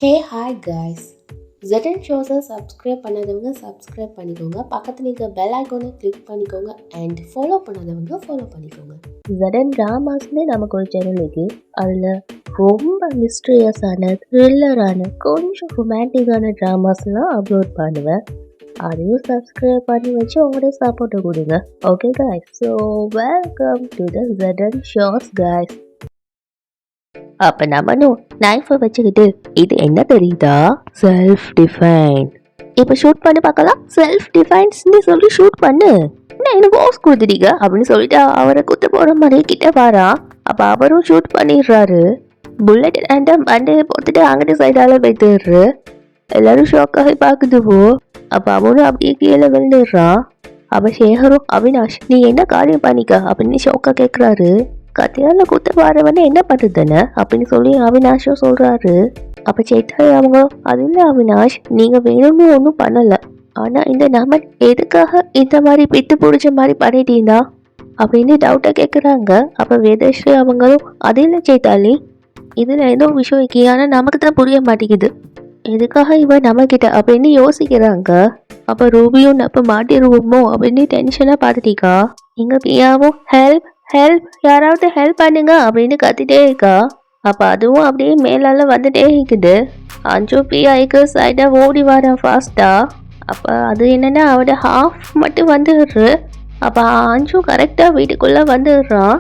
ஹே hi guys. ZN ஷோஸை subscribe பண்ணாதவங்க subscribe பண்ணிக்கோங்க. பக்கத்தில் இருக்க பெல் ஐக்கானை கிளிக் பண்ணிக்கோங்க அண்ட் ஃபாலோ பண்ணாதவங்க ஃபாலோ பண்ணிக்கோங்க. ZN ட்ராமாஸ்னே நமக்கு ஒரு சேனல் இருக்கு. அதில் ரொம்ப மிஸ்டீரியஸான த்ரில்லரான கொஞ்சம் ரொமான்டிக்கான ட்ராமாஸ்லாம் அப்லோட் பண்ணுவேன். அதையும் சப்ஸ்கிரைப் பண்ணி வச்சு உங்களோட சப்போர்ட்டை கொடுங்க. Okay guys, so welcome to the ZN shows guys. அப்ப நம்மனும் நைஃபை வச்சுக்கிட்டு இது என்ன தெரியுதா, செல்ஃப் டிஃபைன். இப்ப ஷூட் பண்ணி பார்க்கலாம். செல்ஃப் டிஃபைன்ஸ்ன்னு சொல்லி ஷூட் பண்ணு, என்ன எனக்கு போஸ் கொடுத்துட்டீங்க அப்படின்னு சொல்லிட்டு அவரை குத்த போற மாதிரி கிட்ட வாரா. அப்ப அவரும் ஷூட் பண்ணிடுறாரு. புல்லட் அண்ட் மண்டையை போட்டுட்டு அங்கிட்ட சைடால வைத்துடுறாரு. எல்லாரும் ஷாக்காகி பாக்குதுவோ. அப்ப அவனும் அப்படியே கீழே விழுந்துடுறான். அப்ப சேகரும் அவினாஷ் நீ என்ன காரியம் பண்ணிக்க அப்படின்னு ஷோக்கா கேட்குறாரு. கத்தியால குத்த வரவன என்ன பண்ணுதுன்னு அப்படின்னு சொல்லி அவினாஷும் சொல்றாரு. அப்ப சேட்டாய் அவங்க அது இல்லை அவினாஷ், நீங்க வேணும்னு ஒன்றும் பண்ணல, ஆனா இந்த நமன் எதுக்காக இந்த மாதிரி பித்து பிடிச்ச மாதிரி பண்ணிட்டீங்களா அப்படின்னு டவுட்டா கேட்குறாங்க. அப்ப வேதஸ்ரீ அவங்களும் அது இல்லை சேத்தாலி, இதுல ஏதோ விஷயம் இருக்கு, ஆனா நமக்கு தான் புரிய மாட்டேங்குது எதுக்காக இவன் நம்ம கிட்ட அப்படின்னு யோசிக்கிறாங்க. அப்ப ரூபியும் நம்ம மாட்டிடுவோமோ அப்படின்னு டென்ஷனா பார்த்துட்டீக்கா. இங்க பியாவும் ஹெல்ப் ஹெல்ப் யாராவது ஹெல்ப் பண்ணுங்க அப்படின்னு கத்திட்டே இருக்கா. அப்ப அதுவும் அப்படியே மேலால வந்துட்டே இருக்குது. அஞ்சு பிஐக்கு சைடா ஓடி வர ஃபாஸ்டா. அப்ப அது என்னன்னா அவட ஹாஃப் மட்டும் வந்துடுறு. அப்ப அஞ்சு கரெக்டா வீட்டுக்குள்ள வந்துடுறான்.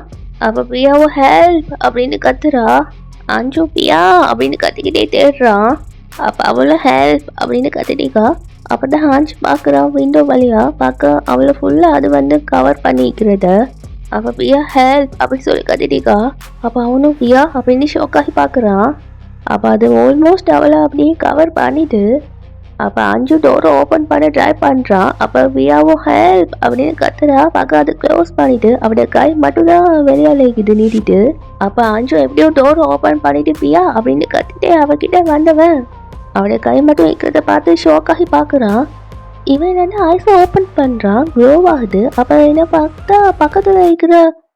அப்ப பியாவும் ஹெல்ப் அப்படின்னு கத்துறா. அஞ்சு பியா அப்படின்னு கத்திக்கிட்டே தேடுறான். அப்ப அவளும் ஹெல்ப் அப்படின்னு கத்திட்டீக்கா. அப்பதான் அஞ்சு பாக்குறான் விண்டோ வழியா பார்க்க அவளை ஃபுல்லா அது வந்து கவர் பண்ணிக்கிறது. அப்ப பியா ஹெல்ப் அப்படின்னு சொல்லி கத்திட்டீக்கா. அப்ப அவனும் பியா அப்படின்னு ஷோக்காகி பாக்குறான். அப்ப அது ஆல்மோஸ்ட் அவளை அப்படியே கவர் பண்ணிட்டு அப்ப அஞ்சு டோரை ஓப்பன் பண்ண ட்ரை பண்றான். அப்ப பியாவும் ஹெல்ப் அப்படின்னு கத்துறா. பார்க்க அது க்ளோஸ் பண்ணிட்டு அவட கை மட்டும் தான் வெளியாலேக்குது நீட்டிட்டு. அப்ப அஞ்சு எப்படியோ டோரை ஓப்பன் பண்ணிட்டு பியா அப்படின்னு கத்திட்டே அவகிட்ட வந்தவன் அவட கை மட்டும் இருக்கிறத பார்த்து ஷோக்காகி பாக்குறான். இவன் என்ன ஐஸை ஓப்பன் பண்ணுறான், க்ளோ ஆகுது. அப்போ என்ன பார்த்தா பக்கத்தில் இருக்கிற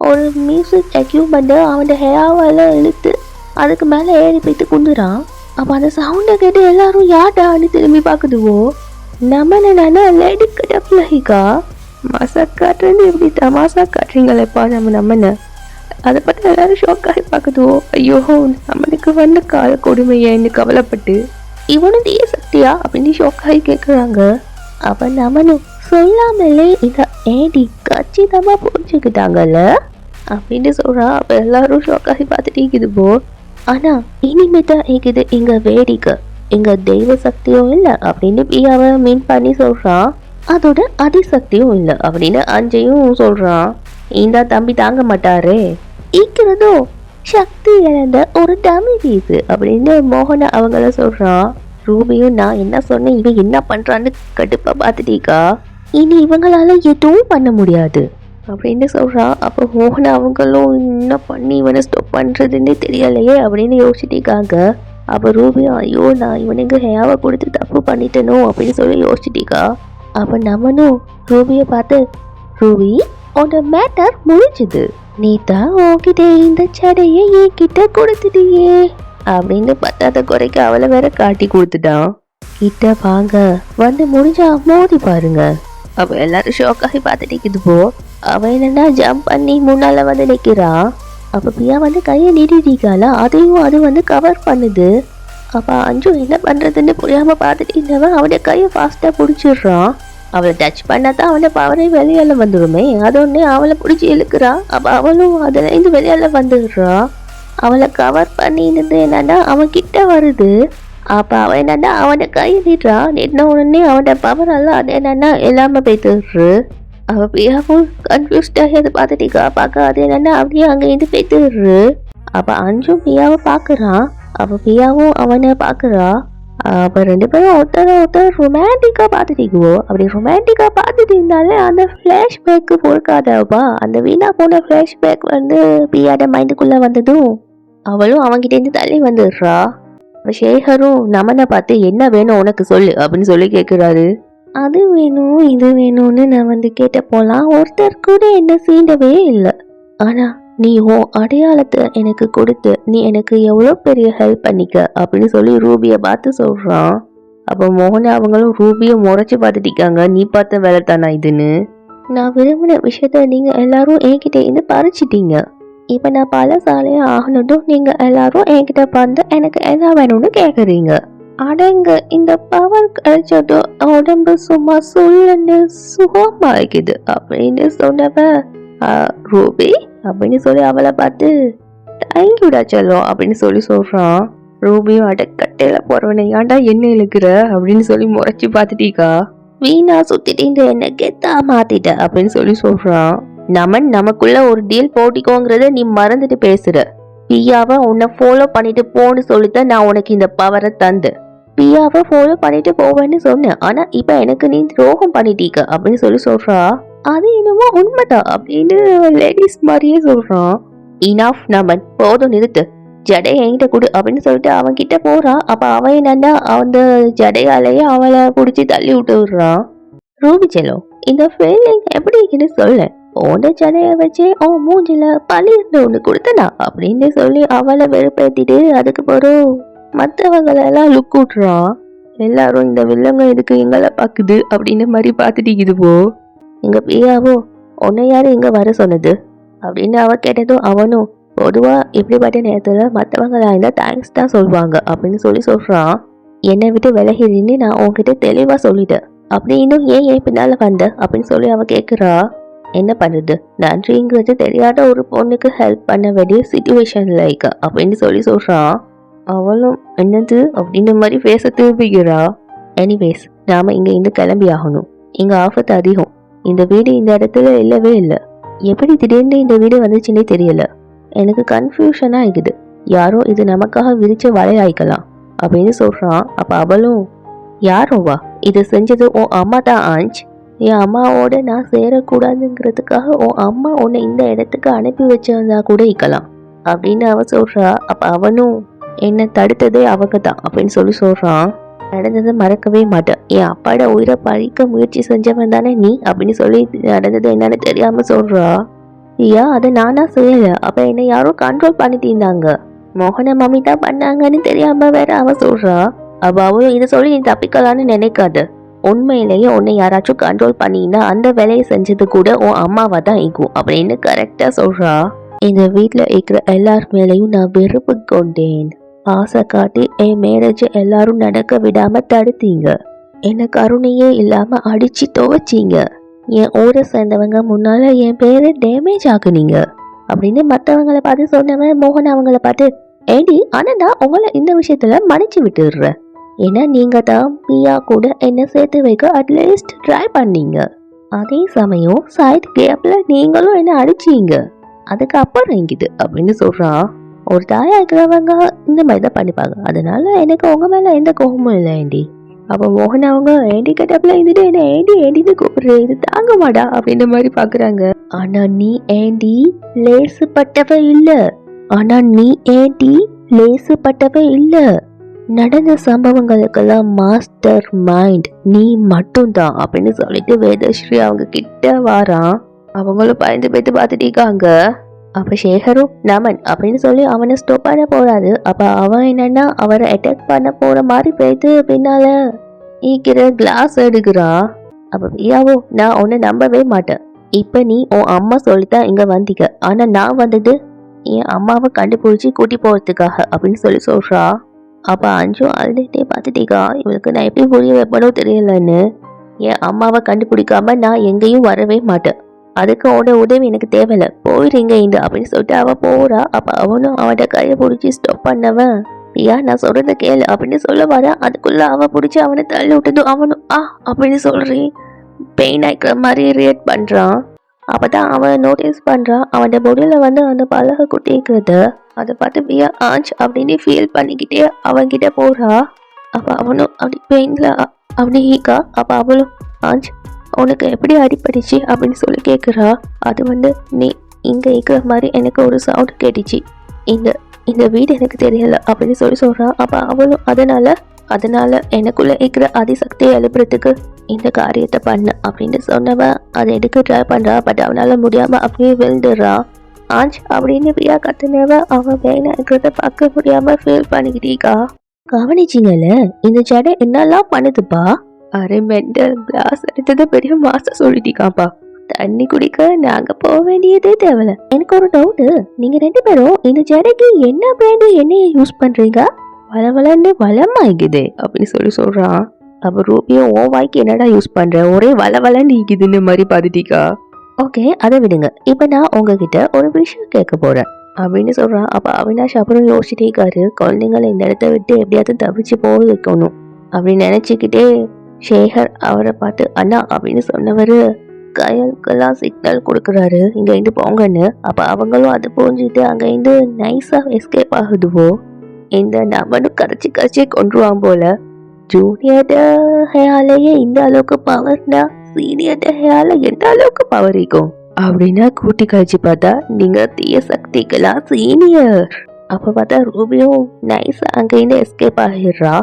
ஒரு மியூசிக் எக்யூப்மெண்ட்டு அவன் ஹேவாலாம் இழுத்து அதுக்கு மேலே ஏறி போய்த்து குந்துறான். அப்போ அந்த சவுண்டை கேட்டு எல்லாரும் யாட்டான்னு திரும்பி பார்க்குதுவோ. நம்ம என்னன்னா லேடி கடப்பிள்ளைக்கா மசா காட்டுறது இப்படி தமாசா காட்டுறீங்களேப்பா நம்மன்னு அதை பற்றி எல்லாரும் ஷோக்காகி பார்க்குதுவோ. ஐயோ நம்மளுக்கு வந்த கால கொடுமையன்னு கவலைப்பட்டு இவனும் தீய சக்தியா அப்படின்னு ஷோக்காகி கேட்குறாங்க. அப்ப நம்மனும் சொல்லாமலே இத ஏடி கச்சிதமா புரிஞ்சுக்கிட்டாங்கல்ல அப்படின்னு சொல்றா. அப்ப எல்லாரும் ஷோக்காகி பார்த்துட்டு இருக்குதுப்போ. ஆனா இனிமேதான் இருக்குது இங்க வேடிக்கை, இங்க தெய்வ சக்தியும் இல்லை அப்படின்னு பியாவை மீன் பண்ணி சொல்றான். அதோட அதிசக்தியும் இல்லை அப்படின்னு அஞ்சையும் சொல்றான். இந்த தம்பி தாங்க மாட்டாரே, ஈக்கிறதோ சக்தி இழந்த ஒரு டமி பீஸ் அப்படின்னு மோகன அவங்கள சொல்றான். ரூபியும் நான் என்ன சொன்னேன் இவன் என்ன பண்றான்னு கடுப்பா பார்த்துட்டீக்கா. இனி இவங்களால எதுவும் பண்ண முடியாது அப்படின்னு சொல்றான். அப்போ மோகன அவங்களும் என்ன பண்ணி இவனை ஸ்டாப் பண்றதுன்னு தெரியலையே அப்படின்னு யோசிச்சிட்டீக்காங்க. அப்போ ரூபியும் ஐயோ நான் இவனுக்கு ஹேவை கொடுத்து தப்பு பண்ணிட்டனோ அப்படின்னு சொல்லி யோசிச்சிட்டீக்கா. அப்போ நம்மனும் ரூபியை பார்த்து ரூபி உன்னோட மேட்டர் முடிஞ்சுது, நீ தான் உன்கிட்ட இந்த சடையை என்கிட்ட கொடுத்துட்டியே அப்படின்னு பத்தாத குறைக்கு அவளை வேற காட்டி கொடுத்துட்டான். கிட்ட வாங்க வந்து முடிஞ்சா மோதி பாருங்க. அப்ப எல்லாரும் ஷோக்காகி பார்த்துட்டு இருக்குதுப்போ. அவ என்னன்னா ஜம்ப் பண்ணி முன்னால வந்து நிக்கிறான். அப்ப பியா வந்து கையை நீட்டிருக்காளா, அதையும் அது வந்து கவர் பண்ணுது. அப்ப அஞ்சு என்ன பண்றதுன்னு புரியாம பார்த்துட்டு இருந்தவன் அவனுடைய கையை ஃபாஸ்டா பிடிச்சிடுறான். அவளை டச் பண்ணாதான் அவனோட பவரே வெளியால வந்துடுமே, அதொன்னே அவளை பிடிச்சி இழுக்கிறான். அப்ப அவளும் அதுல இருந்து வெளியால வந்துடுறா. அவளை கவர் பண்ணிட்டு என்னன்னா அவன் கிட்ட வருது. அப்ப அவன் என்னன்னா அவனை கை நீட்டுறான். நீட்டின உடனே அவனோட பவர் எல்லாம் அது என்னன்னா எல்லாமே போய்த்துடுறு. அவ பியாவும் கன்ஃபியூஸ்டாகி அதை பார்த்துட்டீக்கா. பார்க்க அது என்னன்னா அப்படியே அங்கேருந்து போய்த்துடுறு. அப்ப அஞ்சும் பியாவை பாக்குறான். அப்ப பியாவும் அவனை பாக்குறா. அப்ப ரெண்டு பேரும் ஒருத்தர் ரொமான்டிக்கா பார்த்துட்டீக்குவோ. அப்படி ரொமான்டிக்கா பார்த்துட்டு இருந்தாலே அந்த ஃபிளாஷ்பேக்கு பொறுக்காதப்பா. அந்த வீணா போன ஃபிளாஷ்பேக் வந்து பியாட மைண்டுக்குள்ள வந்ததும் அவளும் அவங்கிட்ட இருந்து தள்ளி வந்துடுறா. சேகரும் நமனை பார்த்து என்ன வேணும் உனக்கு சொல்லு அப்படின்னு சொல்லி கேட்குறாரு. அது வேணும் இது வேணும்னு நான் வந்து கேட்ட போலாம், ஒருத்தர் கூட என்ன சீண்டவே இல்லை, ஆனா நீ உன் அடையாளத்தை எனக்கு கொடுத்து நீ எனக்கு எவ்வளோ பெரிய ஹெல்ப் பண்ணிக்க அப்படின்னு சொல்லி ரூபியை பார்த்து சொல்கிறான். அப்போ மோகன் அவங்களும் ரூபியை முறைச்சி பார்த்துட்டிக்காங்க, நீ பார்த்த வேலை தானா இதுன்னு. நான் விரும்பின விஷயத்த நீங்கள் எல்லாரும் என்கிட்ட இருந்து பறிச்சிட்டீங்க. இப்போ நான் பல சாலையாக ஆகணும், நீங்கள் எல்லாரும் என்கிட்ட வந்து எனக்கு என்ன வேணும்னு கேட்குறீங்க. அடங்க, இந்த பவர் கிடைச்சதும் உடம்பு சும்மா சொல்லுன்னு சுகமாக்குது அப்படின்னு சொன்னவ ரூபி அப்படின்னு சொல்லி அவளை பார்த்து தேங்க்யூடா செல்லம் அப்படின்னு சொல்லி சொல்றான். ரூபியும் அடக்கட்டையில போறவனை ஏன்டா என்ன இழுக்கிற அப்படின்னு சொல்லி முறைச்சி பார்த்துட்டீக்கா, வீணா சுத்திட்டு இந்த என்ன கெத்தா மாத்திட்ட அப்படின்னு சொல்லி சொல்றான். நமன் நமக்குள்ள ஒரு டீல் போட்டிக்கோங்கிறத நீ மறந்துட்டு பேசுற. பியாவை உன்னை ஃபாலோ பண்ணிட்டு போன்னு சொல்லித்தான் நான் உனக்கு இந்த பவரை தந்து. பியாவை ஃபாலோ பண்ணிட்டு போவேன்னு சொன்னேன், ஆனா இப்ப எனக்கு நீ துரோகம் பண்ணிட்டீங்க அப்படின்னு சொல்லி சொல்றா. அது என்னமோ உண்மைதான் அப்படின்னு லேடிஸ் மாதிரியே சொல்றான். இனாஃப் நமன், போதும் நிறுத்து, ஜடையை என்கிட்ட கொடு அப்படின்னு சொல்லிட்டு அவன் கிட்ட போறான். அப்ப அவன் என்னன்னா அந்த ஜடையாலேயே அவளை பிடிச்சி தள்ளி விட்டு விடுறான். ரூபி செல்லம், இந்த ஃபீலிங் எப்படி இருக்குன்னு சொல்ல, உன்ன ஜடையை வச்சே அவன் மூஞ்சில பழியிருந்து ஒண்ணு கொடுத்தனா அப்படின்னு சொல்லி அவளை வெறுப்பேத்திட்டு அதுக்கு பிறகு மற்றவங்களெல்லாம் லுக் விட்டுறான். எல்லாரும் இந்த வில்லங்க இதுக்கு எங்களை பாக்குது அப்படின்னு மாதிரி பார்த்துட்டு போ. எங்க பியாவோ உன்னை யாரு இங்க வர சொன்னது அப்படின்னு அவ கேட்டதும் அவனும் பொதுவா இப்படிப்பட்ட நேரத்துல மற்றவங்களா இருந்தா தேங்க்ஸ் தான் சொல்லுவாங்க அப்படின்னு சொல்லி சொல்றான். என்னை விட்டு விலகின்னு நான் உன்கிட்ட தெளிவா சொல்லிட்டேன், அப்படி இன்னும் ஏன் பின்னால வந்த அப்படின்னு சொல்லி அவ கேக்குறா. என்ன பண்ணுது, நன்றிங்கிறது தெரியாத ஒரு பொண்ணுக்கு ஹெல்ப் பண்ண வேண்டிய சிச்சுவேஷன் லைக் அப்படின்னு சொல்லி சொல்றான். அவளும் என்னது அப்படின்னு மாதிரி பேச திரும்பிக்கிறா. எனிவேஸ், நாம இங்க இருந்து கிளம்பி ஆகணும், இங்க ஆபத்து அதிகம். இந்த வீடு இந்த இடத்துல இல்லவே இல்லை. எப்படி திடீர்னு இந்த வீடு வந்துச்சுன்னே தெரியல, எனக்கு கன்ஃபியூஷனா இருக்குது. யாரோ இது நமக்காக விரிச்ச வலையாய்க்கலாம் அப்படின்னு சொல்றான். அப்ப அவளும் யாரோவா, இதை செஞ்சது உன் அம்மா தான் ஆஞ்ச். என் அம்மாவோட நான் சேரக்கூடாதுங்கிறதுக்காக உன் அம்மா உன்னை இந்த இடத்துக்கு அனுப்பி வச்சிருந்தா கூட இருக்கலாம் அப்படின்னு அவ சொல்றா. அப்ப அவனும் என்னை தடுத்ததே அவங்க தான் அப்படின்னு சொல்லி சொல்றான். நடந்ததை மறக்கவே மாட்டேன், என் அப்பாட உயிரை பழிக்க முயற்சி செஞ்சவன் தானே நீ அப்படின்னு சொல்லி நடந்தது என்னன்னு தெரியாம சொல்றா. ஐயா, அதை நானா செய்யல, அப்ப என்னை யாரும் கண்ட்ரோல் பண்ணிட்டு இருந்தாங்க, மோகன மம்மி தான் பண்ணாங்கன்னு தெரியாம வேற அவ சொல்றா. அப்ப அவளும் இதை சொல்லி நீ தப்பிக்கலான்னு நினைக்காத, உண்மையிலேயே உன்னை யாராச்சும் கண்ட்ரோல் பண்ணினா அந்த வேலையை செஞ்சது கூட உன் அம்மாவா தான் இருக்கும் அப்படின்னு கரெக்டா சொல்றா. இந்த வீட்டுல இருக்கிற எல்லார் மேலையும் நான் வெறுப்பு கொண்டேன். ஆசை காட்டி என் மேரேஜ் எல்லாரும் நடக்க விடாம தடுத்தீங்க, என்ன கருணையே இல்லாம அடிச்சு துவச்சிங்க, என் ஊரை சேர்ந்தவங்க முன்னால என் பேரை டேமேஜ் ஆகுனீங்க அப்படின்னு மற்றவங்களை பார்த்து சொன்னவன் மோகன் அவங்கள பார்த்து, ஏடி ஆனா நான் உங்களை இந்த விஷயத்துல மன்னிச்சு விட்டுடுறேன், ஏன்னா நீங்க தான் பியா கூட என்ன சேர்த்து வைக்க அட்லீஸ்ட் ட்ரை பண்ணீங்க. அதே சமயம் சைட் கேப்ல நீங்களும் என்ன அடிச்சீங்க, அதுக்கு அப்புறம் இங்கிது அப்படின்னு சொல்றான். ஒரு தாயா இருக்கிறவங்க இந்த மாதிரி தான் பண்ணிப்பாங்க, அதனால எனக்கு உங்க மேல எந்த கோபமும் இல்லை ஏண்டி. அப்போ மோகன் அவங்க ஏண்டி கட்டப்ல இருந்துட்டு என்ன ஏண்டி ஏண்டின்னு கூப்பிடுற, இது தாங்க மாடா அப்படின்ற மாதிரி பாக்குறாங்க. ஆனா நீ ஏண்டி லேசுப்பட்டவ இல்ல, ஆனா நீ ஏண்டி லேசுப்பட்டவ இல்ல, நடந்த சம்பவங்களுக்கெல்லாம் மாஸ்டர் மைண்ட் நீ மட்டும்தான் அப்படின்னு சொல்லிட்டு வேதஸ்ரீ அவங்க கிட்ட வாரான். அவங்களும் பயந்து போய்த்து பார்த்துட்டீங்க. அப்ப சேகரும் நமன் அப்படின்னு சொல்லி அவனை ஸ்டாப் பண்ண போறாரு. அப்ப அவன் என்னன்னா அவரை அட்டாக் பண்ண போற மாதிரி போய்த்து பின்னால ஈக்கிற கிளாஸ் எடுக்கிறான். அப்ப பியாவோ நான் உன்னை நம்பவே மாட்டேன், இப்ப நீ உன் அம்மா சொல்லித்தான் இங்க வந்தீங்க, ஆனா நான் வந்தது என் அம்மாவை கண்டுபிடிச்சி கூட்டி போறதுக்காக அப்படின்னு சொல்லி சொல்றா. அப்ப அஞ்சும் அழுதுகிட்டே பார்த்துட்டீங்க, இவளுக்கு நான் எப்படி புரிய வைப்பனும் தெரியலன்னு. என் அம்மாவை கண்டுபிடிக்காம நான் எங்கேயும் வரவே மாட்டேன், அதுக்கு அவனோட உதவி எனக்கு தேவையில்ல, போயிடுங்க இந்த அப்படின்னு சொல்லிட்டு அவ போறா. அப்ப அவனும் அவட கையை பிடிச்சி ஸ்டாப் பண்ணவன், ஐயா நான் சொல்றத கேளு அப்படின்னு சொல்ல வர, அதுக்குள்ள அவ பிடிச்சி அவனை தள்ளி விட்டதும் அவனும் அப்படின்னு சொல்றேன் பெயின் ஆயிக்கிற மாதிரி ரியாக்ட் பண்றான். அப்பதான் அவன் நோட்டீஸ் பண்றான் அவனோட பொடியில வந்து அந்த பலகை குட்டிக்கிறத. அதை பார்த்து பியா ஆஞ்ச் அப்படின்னு ஃபீல் பண்ணிக்கிட்டே அவன்கிட்ட போறா. அப்ப அவனும் அப்படி பெயின்ல அப்படி ஈக்கா. அப்ப அவளும் ஆஞ்ச் உனக்கு எப்படி அடிப்படிச்சு அப்படின்னு சொல்லி கேட்குறா. அது வந்து நீ இங்கே இருக்கிற மாதிரி எனக்கு ஒரு சவுண்ட் கேட்டுச்சு, இந்த வீடு எனக்கு தெரியல அப்படின்னு சொல்லி சொல்கிறான். அப்போ அவளும் அதனால எனக்குள்ள இருக்கிற அதிசக்தியை எழுப்புறதுக்கு இந்த காரியத்தை பண்ண அப்படின்னு சொன்னவன் அதை எடுக்க ட்ரை பண்ணுறா. பட் அவனால் முடியாமல் அப்படியே விழுந்துடுறா. ஆஞ்ச் அப்படின்னு பிரியா கத்துனவ அவன் வேணா இருக்கிறத பார்க்க முடியாம ஃபீல் பண்ணிக்கிட்டீக்கா. கவனிச்சிங்கல்ல இந்த ஜடை என்னெல்லாம் பண்ணுதுப்பா. அரை மெண்டல் கிளாஸ் எடுத்தது பெரிய மாசம் சொல்லிட்டீக்காப்பா. தண்ணி குடிக்க நாங்க போக வேண்டியதே தேவையில்ல. எனக்கு ஒரு டவுட்டு, நீங்க 2 பேரும் இந்த ஜடைக்கு என்ன பிராண்டு எண்ணெயை யூஸ் பண்றீங்க? வளவளன்னு வளமாய்க்குது அப்படின்னு சொல்றான். அப்ப ரூபியும் ஓ வாய்க்கு என்னடா யூஸ் பண்ற, ஒரே வளவளன்னு ஈக்குதுன்னு மாதிரி பாத்துட்டீக்கா. ஓகே அதை விடுங்க, இப்ப நான் உங்ககிட்ட ஒரு விஷயம் கேட்க போறேன் அப்படின்னு சொல்றான். அப்ப அவினாஷ் அப்புறம் யோசிச்சுட்டே இருக்காரு. குழந்தைங்களை இந்த இடத்த விட்டு எப்படியாவது தப்பிச்சு போக வைக்கணும் அப்படின்னு நினைச்சுக்கிட்டே சேகர் அவரை பார்த்து அண்ணா அப்படின்னு சொன்னவரு கயலுக்கெல்லாம் சிக்னல் கொடுக்குறாரு இங்க இருந்து போங்கன்னு. அப்ப அவங்களும் அதை புரிஞ்சுட்டு அங்க இருந்து நைஸா எஸ்கேப் ஆகுதுவோ. இந்த நம்மனும் கரைச்சி கொண்டுருவான் போல. ஜூனியர்ட ஹேயாலேயே இந்த அளவுக்கு பவர்னா சீனியர்ட ஹேயால எந்த அளவுக்கு பவர் இருக்கும் அப்படின்னா கூட்டி கழிச்சு பார்த்தா நீங்க தீய சக்திக்கெல்லாம் சீனியர். அப்ப பார்த்தா ரூபியும் நைஸா அங்க இருந்து எஸ்கேப் ஆகிடுறா.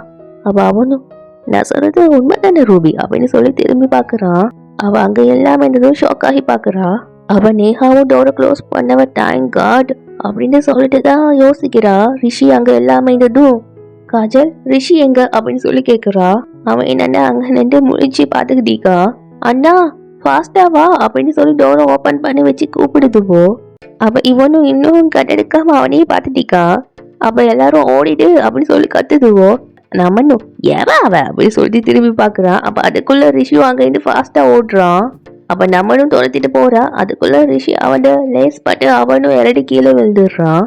அப்ப அவனும் நான் சொல்றது உண்மைதானே ரூபி அப்படின்னு சொல்லி திரும்பி பாக்குறான். அவ அங்க எல்லாமே இருந்ததும் ஷாக் ஆகி பாக்குறா. அவ நேஹாவும் டோரை க்ளோஸ் பண்ணவ தேங்க் காட் அப்படின்னு சொல்லிட்டு தான் யோசிக்கிறா. ரிஷி அங்க எல்லாமே இருந்ததும் காஜல் ரிஷி எங்க அப்படின்னு சொல்லி கேக்குறா. அவன் என்னன்னா அங்க நின்று முழிச்சு பாத்துக்கிட்டீக்கா. அண்ணா ஃபாஸ்டா வா அப்படின்னு சொல்லி டோரை ஓபன் பண்ணி வச்சு கூப்பிடுதுவோ. அப்ப இவனும் இன்னும் கட்டெடுக்காம அவனையே பாத்துட்டீக்கா. அப்ப எல்லாரும் ஓடிடு அப்படின்னு சொல்லி கத்துதுவோ. நம்மனும் எவ அவ அப்படின்னு சொல்லிட்டு திரும்பி பாக்குறான். அப்ப அதுக்குள்ள ரிஷி அங்க இருந்து ஃபாஸ்டா ஓடுறான். அப்ப நம்மனும் துரத்திட்டு போறா. அதுக்குள்ள ரிஷி அவன் லேஸ் பட்டு அவனும் இறடி கீழே விழுந்துடுறான்.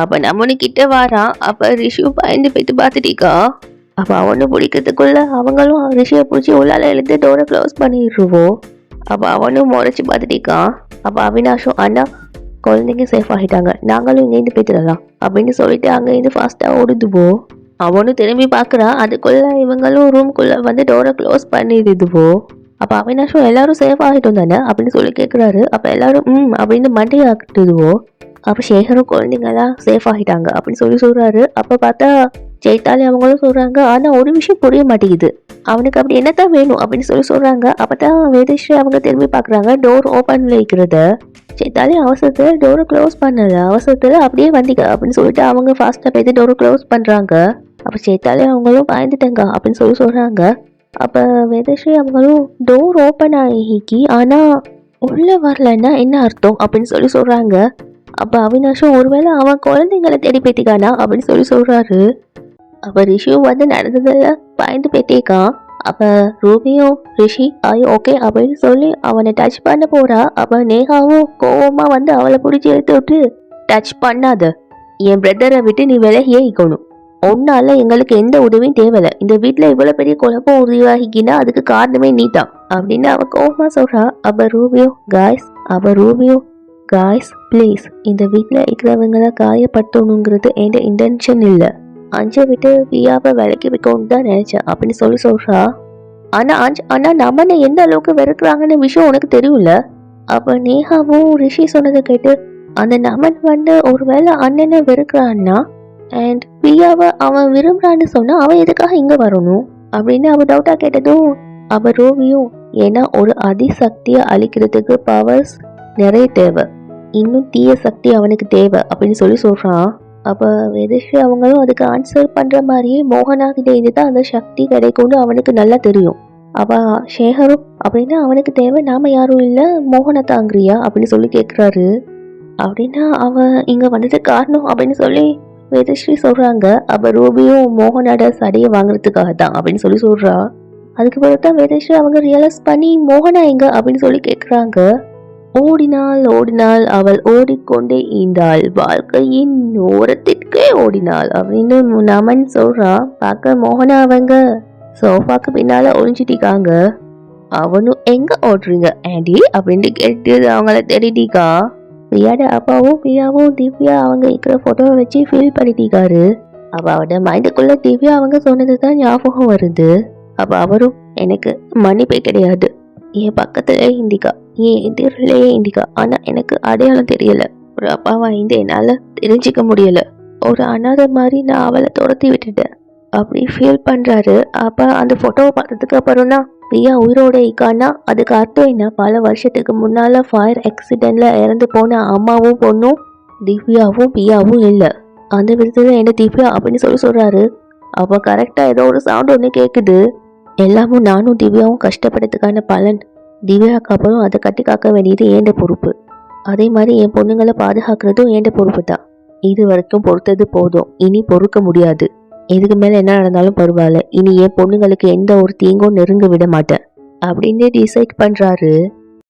அப்ப நம்மனு கிட்ட வாரான். அப்ப ரிஷி பயந்து போயிட்டு பாத்துட்டீக்கா. அப்ப அவனு பிடிக்கிறதுக்குள்ள அவங்களும் ரிஷியை பிடிச்சி உள்ளால எழுந்து டோரை க்ளோஸ் பண்ணிடுவோம். அப்ப அவனும் முறைச்சு பாத்துட்டீக்கான். அப்ப அவினாஷும் அண்ணா குழந்தைங்க சேஃப் ஆகிட்டாங்க, நாங்களும் இங்கேருந்து போய்த்திடலாம் அப்படின்னு சொல்லிட்டு அங்க இருந்து ஃபாஸ்டா ஓடுதுவோம். அவனும் திரும்பி பாக்குறான். அதுக்குள்ள இவங்களும் ரூம்குள்ள வந்து டோரை க்ளோஸ் பண்ணிடுதுவோ. அப்ப அவினாஷும் எல்லாரும் சேஃப் ஆகிட்டோம் தானே அப்படின்னு சொல்லி கேட்குறாரு. அப்ப எல்லாரும் அப்படின்னு மண்டையை ஆக்கிட்டுதுவோ. அப்ப சேகரும் குழந்தைங்கெல்லாம் சேஃப் ஆகிட்டாங்க அப்படின்னு சொல்லி சொல்றாரு. அப்ப பார்த்தா ஜெயித்தாலே அவங்களும் சொல்றாங்க. ஆனா ஒரு விஷயம் புரிய மாட்டேங்குது, அவனுக்கு அப்படி என்னத்தான் வேணும் அப்படின்னு சொல்லி சொல்றாங்க. அப்பதான் வேதஸ்ரீ அவங்க திரும்பி பாக்குறாங்க டோர் ஓபன்ல இருக்கிறத. ஜெயித்தாலே அவசரத்துல டோரை க்ளோஸ் பண்ணல, அவசரத்துல அப்படியே வந்தீங்க அப்படின்னு சொல்லிட்டு அவங்க ஃபாஸ்டா போயிட்டு டோரை க்ளோஸ் பண்றாங்க. அப்ப ஜெயித்தாலே அவங்களும் பயந்துட்டாங்க அப்படின்னு சொல்லி சொல்றாங்க. அப்ப வேதஸ்ரீ அவங்களும் டோர் ஓபன் ஆகி ஆனா உள்ள வரலன்னா என்ன அர்த்தம் அப்படின்னு சொல்லி சொல்றாங்க. அப்ப அவினாஷும் ஒருவேளை அவன் குழந்தைங்களை தேடி போயிட்டிக்கானா அப்படின்னு சொல்லி சொல்றாரு. அப்ப ரிஷியும் வந்து நடந்ததுல பயந்து போயிட்டேக்கான். அப்ப ரூபியும் ரிஷி ஐயோ ஓகே அப்படின்னு சொல்லி அவனை டச் பண்ண போறா. அப்ப நேஹாவும் கோவமா வந்து அவளை பிடிச்சி எடுத்து விட்டு டச் பண்ணாத, என் பிரதரை விட்டு நீ விலகியே இருக்கணும், உன்னால எங்களுக்கு எந்த உதவியும் தேவையில்லை, இந்த வீட்டுல இவ்வளவு பெரிய குழப்பம் உருவாகிக்கினா அதுக்கு காரணமே நீதான் அப்படின்னு அவ கோவமா சொல்றா. அப்ப ரூபியும் காய்ஸ் ப்ளீஸ் இந்த வீட்டில் இருக்கிறவங்கள காயப்படுத்தணுங்கிறது எந்த இன்டென்ஷன் இல்லை, அஞ்சை விட்டு பியாவை விலைக்கு வைக்கணும்னு தான் நினைச்சேன் அப்படின்னு சொல்லி சொல்றா. ஆனா நம்மனை எந்த அளவுக்கு வெறுக்கிறாங்கன்னு விஷயம் உனக்கு தெரியும்ல. அப்ப நேஹாவும் ரிஷி சொன்னதை கேட்டு அந்த நமன் வந்து ஒருவேளை அண்ணனை வெறுக்கிறான்னா அண்ட் பியாவை அவன் விரும்புறான்னு சொன்னா அவன் எதுக்காக இங்க வரணும் அப்படின்னு அவ டவுட்டா கேட்டதும் அவ ரூபியும் ஏன்னா ஒரு அதிசக்தியை அழிக்கிறதுக்கு பவர்ஸ் நிறைய தேவை, இன்னும் தீய சக்தி அவனுக்கு தேவை அப்படின்னு சொல்லி சொல்றான். அப்ப வேதஸ்ரீ அவங்களும் அதுக்கு ஆன்சர் பண்ற மாதிரியே மோகனா கிட்ட இருந்துதான் அந்த சக்தி கிடைக்கும்னு அவனுக்கு நல்லா தெரியும். அவ சேகரும் அப்படின்னா அவனுக்கு தேவை நாம யாரும் இல்ல மோகனை தாங்கிறியா அப்படின்னு சொல்லி கேட்கிறாரு. அப்படின்னா அவன் இங்க வந்தது காரணம் அப்படின்னு சொல்லி வேதஸ்ரீ சொல்றாங்க. அப்ப ரூபியும் மோகனோட சடையை வாங்குறதுக்காக தான் அப்படின்னு சொல்லி சொல்றா. அதுக்கு பிறகுதான் வேதஸ்ரீ அவங்க ரியலைஸ் பண்ணி மோகனா எங்க அப்படின்னு சொல்லி கேட்குறாங்க. ஓடினாள் அவள் ஓடிக்கொண்டே இருந்தாள், வாழ்க்கையின் ஓரத்திற்கே ஓடினாள் அப்படின்னு நமன் சொல்றான். பார்க்க மோகனா அவங்க சோஃபாக்கு பின்னால ஒழிஞ்சிட்டிக்காங்க. அவனும் எங்க ஓடுறீங்க ஆண்டி அப்படின்னு கேட்டு அவங்கள தேடிட்டிக்கா. பிரியாட அப்பாவும் பிரியாவும் திவ்யா அவங்க இருக்கிற போட்டோவை வச்சு ஃபீல் பண்ணிட்டிருக்காரு. அப்ப அவட மைண்டுக்குள்ள திவ்யா அவங்க சொன்னதுதான் ஞாபகம் வருது. அப்ப அவரும் எனக்கு மன்னிப்பே கிடையாது, என் பக்கத்துல இண்டிகா, என் எதிரிலேயே இண்டிகா, ஆனா எனக்கு அடையாளம் தெரியல, ஒரு அப்பாவா இந்த என்னால தெரிஞ்சிக்க முடியல, ஒரு அனாதை மாதிரி நான் அவளை துரத்தி விட்டுட்டேன் அப்படி ஃபீல் பண்றாரு. அப்ப அந்த போட்டோவை பார்த்ததுக்கு அப்புறம் தான் பிரியா உயிரோட இருக்கான்னா அதுக்கு அர்த்தம் என்ன? பல வருஷத்துக்கு முன்னால ஃபயர் ஆக்சிடென்ட்ல இறந்து போன அம்மாவும் பொண்ணும் திவ்யாவும் பிரியாவும் இல்லை. அந்த விதத்துல என்ன திவ்யா அப்படின்னு சொல்றாரு. அப்போ கரெக்டா ஏதோ ஒரு சவுண்ட் ஒன்று கேட்குது. எல்லாமும் நானும் திவ்யாவும் கஷ்டப்பட்டதுக்கான பலன். திவ்யாவுக்கு அப்புறம் அதை கட்டி காக்க வேண்டியது ஏண்ட பொறுப்பு. அதே மாதிரி என் பொண்ணுங்களை பாதுகாக்கிறதும் ஏண்ட பொறுப்பு தான். இது வரைக்கும் பொறுத்தது போதும், இனி பொறுக்க முடியாது. இதுக்கு மேல என்ன நடந்தாலும் பரவாயில்ல, இனி என் பொண்ணுங்களுக்கு எந்த ஒரு தீங்கும் நெருங்க விட மாட்டேன் அப்படின்னு டிசைட் பண்றாரு.